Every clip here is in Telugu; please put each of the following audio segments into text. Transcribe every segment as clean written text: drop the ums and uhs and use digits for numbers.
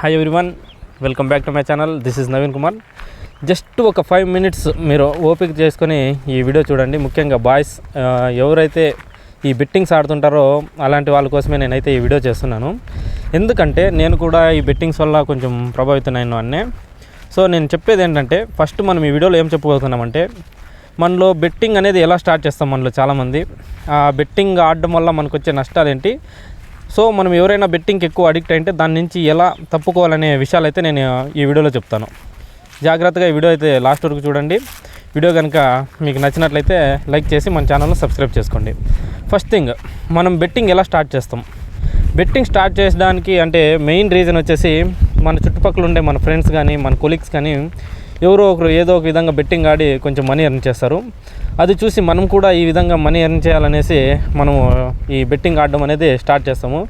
Hi everyone, welcome back to my channel. This is Naveen Kumar. Just ఒక 5 minutes మీరు ఓపిక చేసుకొని ఈ వీడియో చూడండి. ముఖ్యంగా బాయ్స్ ఎవరైతే ఈ బెట్టింగ్స్ ఆడుతుంటారో అలాంటి వాళ్ళ కోసమే నేనైతే ఈ వీడియో చేస్తున్నాను. ఎందుకంటే నేను కూడా ఈ బెట్టింగ్స్ వల్ల కొంచెం ప్రభావితమైన వాడినే. సో నేను చెప్పేది ఏంటంటే, ఫస్ట్ మనం ఈ వీడియోలో ఏం చెప్పబోతున్నామంటే, మనలో బెట్టింగ్ అనేది ఎలా స్టార్ట్ చేస్తాం. మనలో చాలామంది ఆ బెట్టింగ్ ఆడడం వల్ల మనకు వచ్చే నష్టాలు ఏంటి, సో మనం ఎవరైనా బెట్టింగ్కి ఎక్కువ అడిక్ట్ అయితే దాని నుంచి ఎలా తప్పుకోవాలనే విషయాలు అయితే నేను ఈ వీడియోలో చెప్తాను. జాగ్రత్తగా ఈ వీడియో అయితే లాస్ట్ వరకు చూడండి. వీడియో కనుక మీకు నచ్చినట్లయితే లైక్ చేసి మన ఛానల్ని సబ్స్క్రైబ్ చేసుకోండి. ఫస్ట్ థింగ్, మనం బెట్టింగ్ ఎలా స్టార్ట్ చేస్తాం. బెట్టింగ్ స్టార్ట్ చేయడానికి అంటే మెయిన్ రీజన్ వచ్చేసి, మన చుట్టుపక్కల ఉండే మన ఫ్రెండ్స్ కానీ మన కొలీగ్స్ కానీ ఎవరో ఒకరు ఏదో ఒక విధంగా బెట్టింగ్ ఆడి కొంచెం మనీ ఎర్న్ చేస్తారు. అది చూసి మనం కూడా ఈ విధంగా మనీ ఎర్న్ చేయాలనేసి మనము ఈ బెట్టింగ్ ఆడడం అనేది స్టార్ట్ చేస్తాము.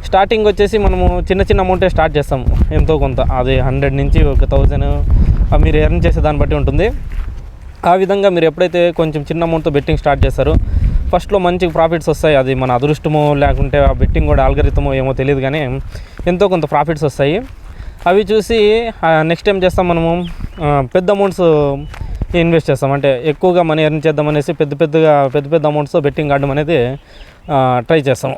స్టార్టింగ్ వచ్చేసి మనము చిన్న చిన్న అమౌంటే స్టార్ట్ చేస్తాము, ఎంతో కొంత. అది 100 నుంచి 1000 మీరు ఎర్న్ చేసే దాన్ని బట్టి ఉంటుంది. ఆ విధంగా మీరు ఎప్పుడైతే కొంచెం చిన్న అమౌంట్తో బెట్టింగ్ స్టార్ట్ చేస్తారో ఫస్ట్లో మంచి ప్రాఫిట్స్ వస్తాయి. అది మన అదృష్టమో లేకుంటే ఆ బెట్టింగ్ కూడా ఆల్గరిథమో ఏమో తెలియదు, కానీ ఎంతో కొంత ప్రాఫిట్స్ వస్తాయి. అవి చూసి నెక్స్ట్ టైం చేస్తాం, మనము పెద్ద అమౌంట్స్ ఇన్వెస్ట్ చేస్తాం. అంటే ఎక్కువగా మనీ ఎర్న్ చేద్దామనేసి పెద్ద అమౌంట్స్తో బెట్టింగ్ ఆడడం అనేది ట్రై చేస్తాము.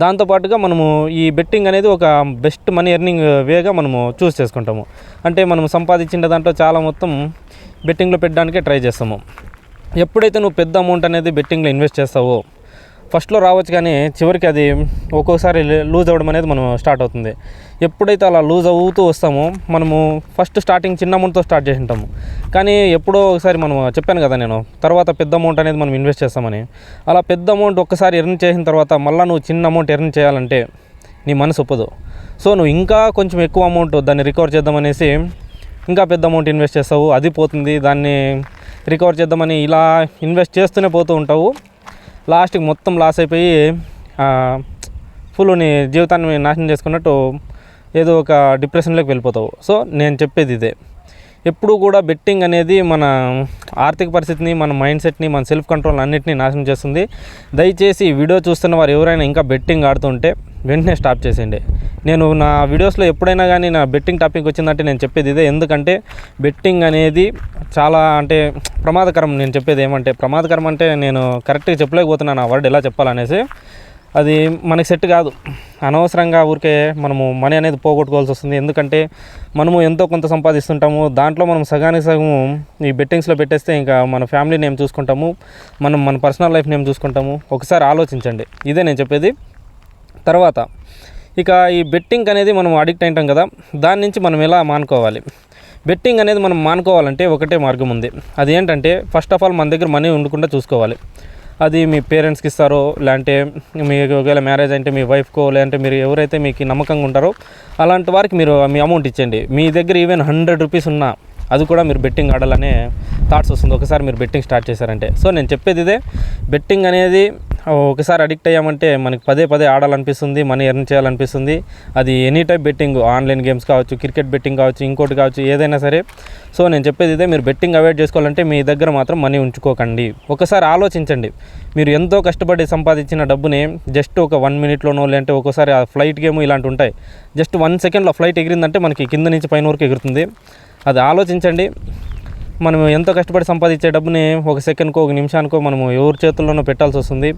దాంతోపాటుగా మనము ఈ బెట్టింగ్ అనేది ఒక బెస్ట్ మనీ ఎర్నింగ్ వేగా మనము చూస్ చేసుకుంటాము. అంటే మనం సంపాదించిన దాంట్లో చాలా మొత్తం బెట్టింగ్లో పెట్టడానికే ట్రై చేస్తాము. ఎప్పుడైతే నువ్వు పెద్ద అమౌంట్ అనేది బెట్టింగ్లో ఇన్వెస్ట్ చేస్తావో ఫస్ట్లో రావచ్చు, కానీ చివరికి అది ఒక్కొక్కసారి లూజ్ అవ్వడం అనేది మనం స్టార్ట్ అవుతుంది. ఎప్పుడైతే అలా లూజ్ అవుతూ వస్తామో, మనము ఫస్ట్ స్టార్టింగ్ చిన్న అమౌంట్తో స్టార్ట్ చేసి ఉంటాము, కానీ ఎప్పుడో ఒకసారి మనం చెప్పాను కదా నేను, తర్వాత పెద్ద అమౌంట్ అనేది మనం ఇన్వెస్ట్ చేస్తామని. అలా పెద్ద అమౌంట్ ఒక్కసారి ఎర్న్ చేసిన తర్వాత మళ్ళీ నువ్వు చిన్న అమౌంట్ ఎర్న్ చేయాలంటే నీ మనసు ఒప్పదు. సో నువ్వు ఇంకా కొంచెం ఎక్కువ అమౌంట్ దాన్ని రికవర్ చేద్దామనేసి ఇంకా పెద్ద అమౌంట్ ఇన్వెస్ట్ చేస్తావు, అది పోతుంది. దాన్ని రికవర్ చేద్దామని ఇలా ఇన్వెస్ట్ చేస్తూనే పోతూ ఉంటావు. లాస్ట్కి మొత్తం లాస్ అయిపోయి ఫుల్ నీ జీవితాన్ని నాశనం చేసుకున్నట్టు ఏదో ఒక డిప్రెషన్లోకి వెళ్ళిపోతావు. సో నేను చెప్పేది ఇదే, ఎప్పుడు కూడా బెట్టింగ్ అనేది మన ఆర్థిక పరిస్థితిని, మన మైండ్ సెట్ని, మన సెల్ఫ్ కంట్రోల్ అన్నిటినీ నాశనం చేస్తుంది. దయచేసి ఈ వీడియో చూస్తున్న వారు ఎవరైనా ఇంకా బెట్టింగ్ ఆడుతుంటే వెంటనే స్టాప్ చేసేయండి. నేను నా వీడియోస్లో ఎప్పుడైనా కానీ నా బెట్టింగ్ టాపిక్ వచ్చిందంటే నేను చెప్పేది ఇదే. ఎందుకంటే బెట్టింగ్ అనేది చాలా అంటే ప్రమాదకరం. నేను చెప్పేది ఏమంటే, ప్రమాదకరం అంటే నేను కరెక్ట్గా చెప్పలేకపోతున్నాను ఆ వర్డ్ ఎలా చెప్పాలనేసి. అది మనకి సెట్ కాదు. అనవసరంగా ఊరికే మనము మనీ అనేది పోగొట్టుకోవాల్సి వస్తుంది. ఎందుకంటే మనము ఎంతో కొంత సంపాదిస్తుంటాము, దాంట్లో మనం సగానికి సగము ఈ బెట్టింగ్స్లో పెట్టేస్తే ఇంకా మన ఫ్యామిలీని ఏం చూసుకుంటాము, మన పర్సనల్ లైఫ్ని ఏం చూసుకుంటాము. ఒకసారి ఆలోచించండి, ఇదే నేను చెప్పేది. తర్వాత ఇక ఈ బెట్టింగ్ అనేది మనం అడిక్ట్ అయింటాం కదా, దాని నుంచి మనం ఎలా మానుకోవాలి. బెట్టింగ్ అనేది మనం మానుకోవాలంటే ఒకటే మార్గం ఉంది. అది ఏంటంటే, ఫస్ట్ ఆఫ్ ఆల్ మన దగ్గర మనీ ఉండకుండా చూసుకోవాలి. అది మీ పేరెంట్స్కి ఇస్తారో, లేదంటే మీకు ఒకవేళ మ్యారేజ్ అంటే మీ వైఫ్కో, లేదంటే మీరు ఎవరైతే మీకు నమ్మకంగా ఉంటారో అలాంటి వారికి మీరు మీ అమౌంట్ ఇచ్చేయండి. మీ దగ్గర ఈవెన్ 100 రూపీస్ ఉన్నా అది కూడా మీరు బెట్టింగ్ ఆడాలనే థాట్స్ వస్తుంది ఒకసారి మీరు బెట్టింగ్ స్టార్ట్ చేశారంటే. సో నేను చెప్పేది ఇదే, బెట్టింగ్ అనేది ఒకసారి అడిక్ట్ అయ్యామంటే మనకి పదే ఆడాలనిపిస్తుంది, మనీ ఎర్న్ చేయాలనిపిస్తుంది. అది any type betting, online games కావచ్చు, క్రికెట్ బెట్టింగ్ కావచ్చు, ఇంకోటి కావచ్చు, ఏదైనా సరే. సో నేను చెప్పేది ఇదే, మీరు బెట్టింగ్ అవాయిడ్ చేసుకోవాలంటే మీ దగ్గర మాత్రం మనీ ఉంచుకోకండి. ఒకసారి ఆలోచించండి, మీరు ఎంతో కష్టపడి సంపాదించిన డబ్బుని జస్ట్ ఒక 1 minute-లోనో, లేదంటే ఒక్కోసారి ఆ ఫ్లైట్ గేమ్ ఇలాంటి ఉంటాయి, జస్ట్ 1 second ఫ్లైట్ ఎగిరిందంటే మనకి కింద నుంచి పైన వరకు ఎగురుతుంది. అది ఆలోచించండి. మనం ఎంతో కష్టపడి సంపాదించే డబ్బుని ఒక సెకండ్కో, ఒక నిమిషానికో మనము ఎవరి చేతుల్లోనో పెట్టాల్సి వస్తుంది.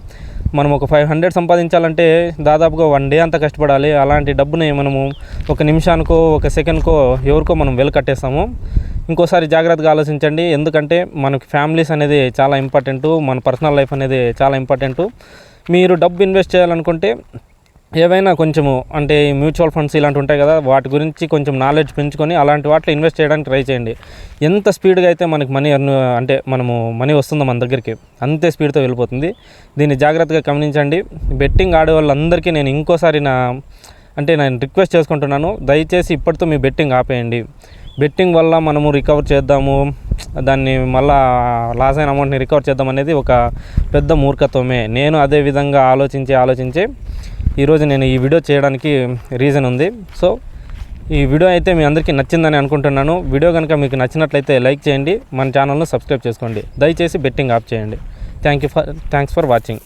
మనం ఒక 500 సంపాదించాలంటే దాదాపుగా 1 day అంతా కష్టపడాలి. అలాంటి డబ్బుని మనము ఒక నిమిషానికో, ఒక సెకండ్కో ఎవరికో మనం కట్టేస్తాము. ఇంకోసారి జాగ్రత్తగా ఆలోచించండి. ఎందుకంటే మనకి ఫ్యామిలీస్ అనేది చాలా ఇంపార్టెంటు, మన పర్సనల్ లైఫ్ అనేది చాలా ఇంపార్టెంటు. మీరు డబ్బు ఇన్వెస్ట్ చేయాలనుకుంటే ఏవైనా కొంచెము అంటే మ్యూచువల్ ఫండ్స్ ఇలాంటి ఉంటాయి కదా, వాటి గురించి కొంచెం నాలెడ్జ్ పెంచుకొని అలాంటి వాటిలో ఇన్వెస్ట్ చేయడానికి ట్రై చేయండి. ఎంత స్పీడ్గా అయితే మనకి మనీ అంటే మనీ వస్తుందో మన దగ్గరికి, అంతే స్పీడ్తో వెళ్ళిపోతుంది. దీన్ని జాగ్రత్తగా గమనించండి. బెట్టింగ్ ఆడే వాళ్ళందరికీ నేను ఇంకోసారి నేను రిక్వెస్ట్ చేసుకుంటున్నాను, దయచేసి ఇప్పటితో మీ బెట్టింగ్ ఆపేయండి. బెట్టింగ్ వల్ల మనము రికవర్ చేద్దాము, దాన్ని మళ్ళా లాస్ అయిన అమౌంట్ని రికవర్ చేద్దాం అనేది ఒక పెద్ద మూర్ఖత్వమే. నేను అదే విధంగా ఆలోచించి ఈరోజు నేను ఈ వీడియో చేయడానికి రీజన్ ఉంది. సో ఈ వీడియో అయితే మీ అందరికీ నచ్చిందని అనుకుంటున్నాను. వీడియో కనుక మీకు నచ్చినట్లయితే లైక్ చేయండి, మన ఛానల్ను సబ్స్క్రైబ్ చేసుకోండి. దయచేసి బెట్టింగ్ ఆఫ్ చేయండి. Thanks for watching.